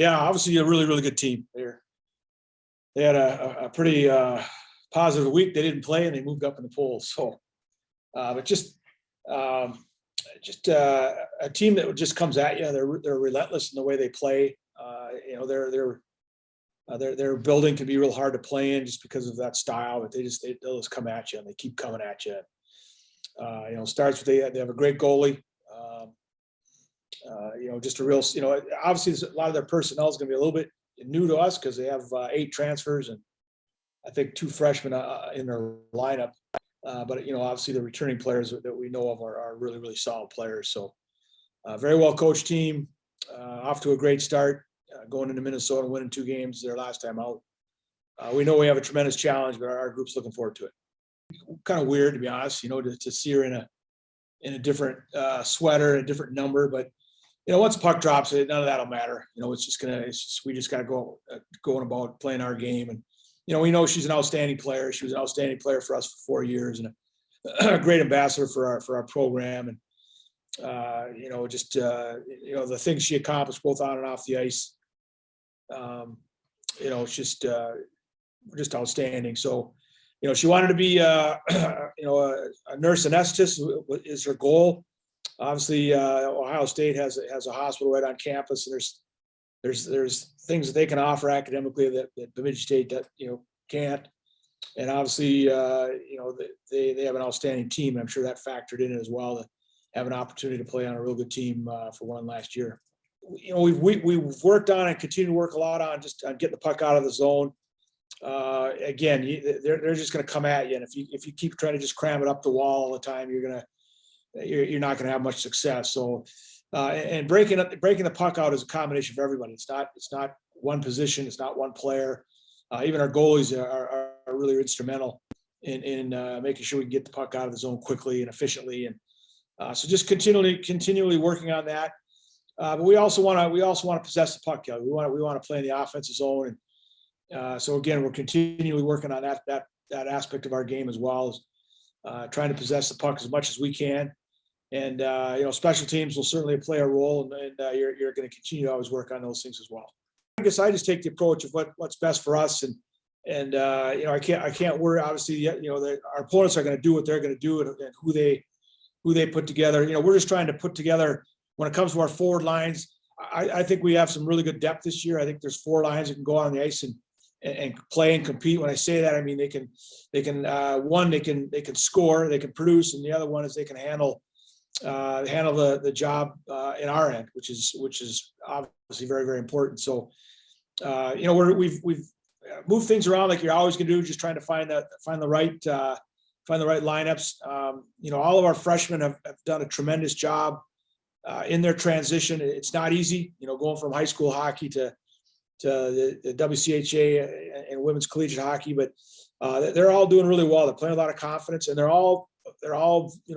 Yeah, obviously a really, really good team. They had a pretty positive week. They didn't play and they moved up in the polls. So, but a team that just comes at you. They're relentless in the way they play. Their building can be real hard to play in just because of that style. But they'll just come at you and they keep coming at you. Starts with they have a great goalie. Just a real, obviously a lot of their personnel is going to be a little bit new to us because they have 8 transfers and I think 2 freshmen in their lineup. But obviously the returning players that we know of are really, really solid players. So very well coached team, off to a great start, going into Minnesota and winning 2 games their last time out. We know we have a tremendous challenge, but our group's looking forward to it. Kind of weird, to be honest, to see her in a different sweater, a different number, but once puck drops, none of that'll matter. We just got to go going about playing our game. And, we know she's an outstanding player. She was an outstanding player for us for 4 years and a great ambassador for our program. And, the things she accomplished both on and off the ice, it's just outstanding. So, she wanted to be, a nurse anesthetist is her goal. Obviously, Ohio State has a hospital right on campus, and there's things that they can offer academically that Bemidji State can't. And obviously, they have an outstanding team. I'm sure that factored in as well to have an opportunity to play on a real good team for one last year. We've worked on and continue to work a lot on getting the puck out of the zone. Again, they're just going to come at you, and if you keep trying to just cram it up the wall all the time, you're not going to have much success. So, and breaking the puck out is a combination for everybody. It's not one position. It's not one player. Even our goalies are really instrumental in making sure we can get the puck out of the zone quickly and efficiently. And so just continually working on that. But we also want to possess the puck. We want to play in the offensive zone. And so again, we're continually working on that aspect of our game as well as trying to possess the puck as much as we can. And special teams will certainly play a role, and you're going to continue to always work on those things as well. I guess I just take the approach of what's best for us, and I can't worry. Obviously, our opponents are going to do what they're going to do, and who they put together. We're just trying to put together when it comes to our forward lines. I think we have some really good depth this year. I think there's 4 lines that can go on the ice and play and compete. When I say that, I mean they can score, they can produce, and the other one is they can handle the job in our end, which is obviously very, very important. So we've moved things around like you're always going to do, just trying to find the right lineups. All of our freshmen have done a tremendous job in their transition. It's not easy, going from high school hockey to the WCHA and women's collegiate hockey, but they're all doing really well. They're playing a lot of confidence, and they're all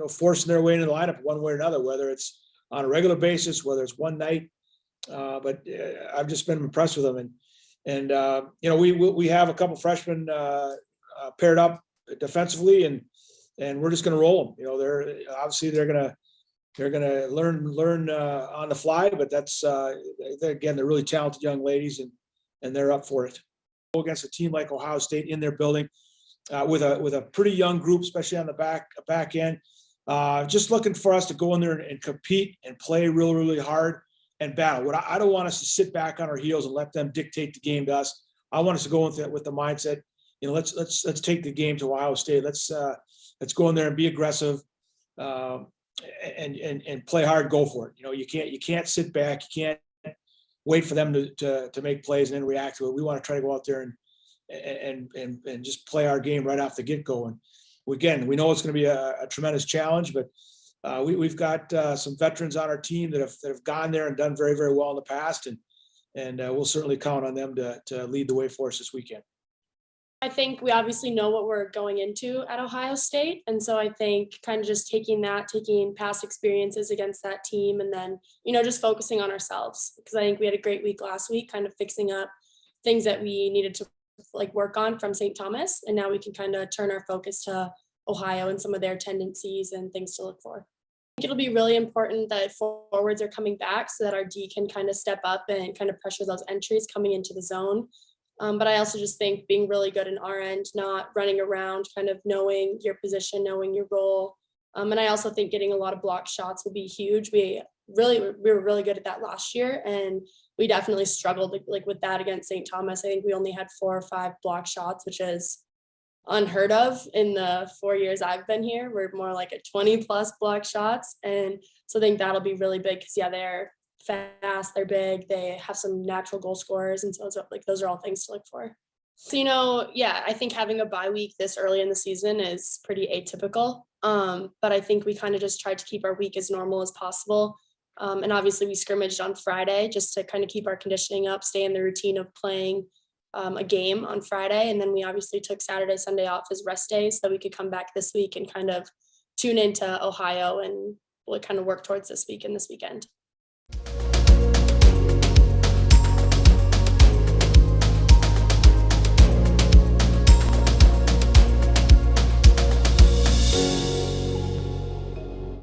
forcing their way into the lineup one way or another, whether it's on a regular basis, whether it's one night. But I've just been impressed with them, and we have a couple freshmen paired up defensively, and we're just going to roll them. They're going to learn on the fly, but that's they're really talented young ladies, and they're up for it. Against a team like Ohio State in their building. With a pretty young group, especially on the back end, just looking for us to go in there and compete and play really, really hard and battle. I don't want us to sit back on our heels and let them dictate the game to us. I want us to go with the mindset, let's take the game to Ohio State. Let's go in there and be aggressive, and play hard. Go for it. You can't sit back. You can't wait for them to make plays and then react to it. We want to try to go out there and just play our game right off the get-go. And we know it's going to be a tremendous challenge, but we've got some veterans on our team that have gone there and done very, very well in the past, and we'll certainly count on them to lead the way for us this weekend. I think we obviously know what we're going into at Ohio State, and so I think kind of just taking past experiences against that team, and then just focusing on ourselves, because I think we had a great week last week, kind of fixing up things that we needed to work on from St. Thomas, and now we can kind of turn our focus to Ohio and some of their tendencies and things to look for. it'll be really important that forwards are coming back so that our D can kind of step up and kind of pressure those entries coming into the zone. But I also just think being really good in our end, not running around, kind of knowing your position, knowing your role. And I also think getting a lot of block shots will be huge. We were really good at that last year, and we definitely struggled like with that against St. Thomas. I think we only had 4 or 5 block shots, which is unheard of in the 4 years I've been here. We're more like at 20 plus block shots. And so I think that'll be really big because they're fast, they're big, they have some natural goal scorers. And so those are all things to look for. So, I think having a bye week this early in the season is pretty atypical. But I think we kind of just tried to keep our week as normal as possible. And obviously we scrimmaged on Friday just to kind of keep our conditioning up, stay in the routine of playing a game on Friday. And then we obviously took Saturday, Sunday off as rest days so that we could come back this week and kind of tune into Ohio and we'll kind of work towards this week and this weekend.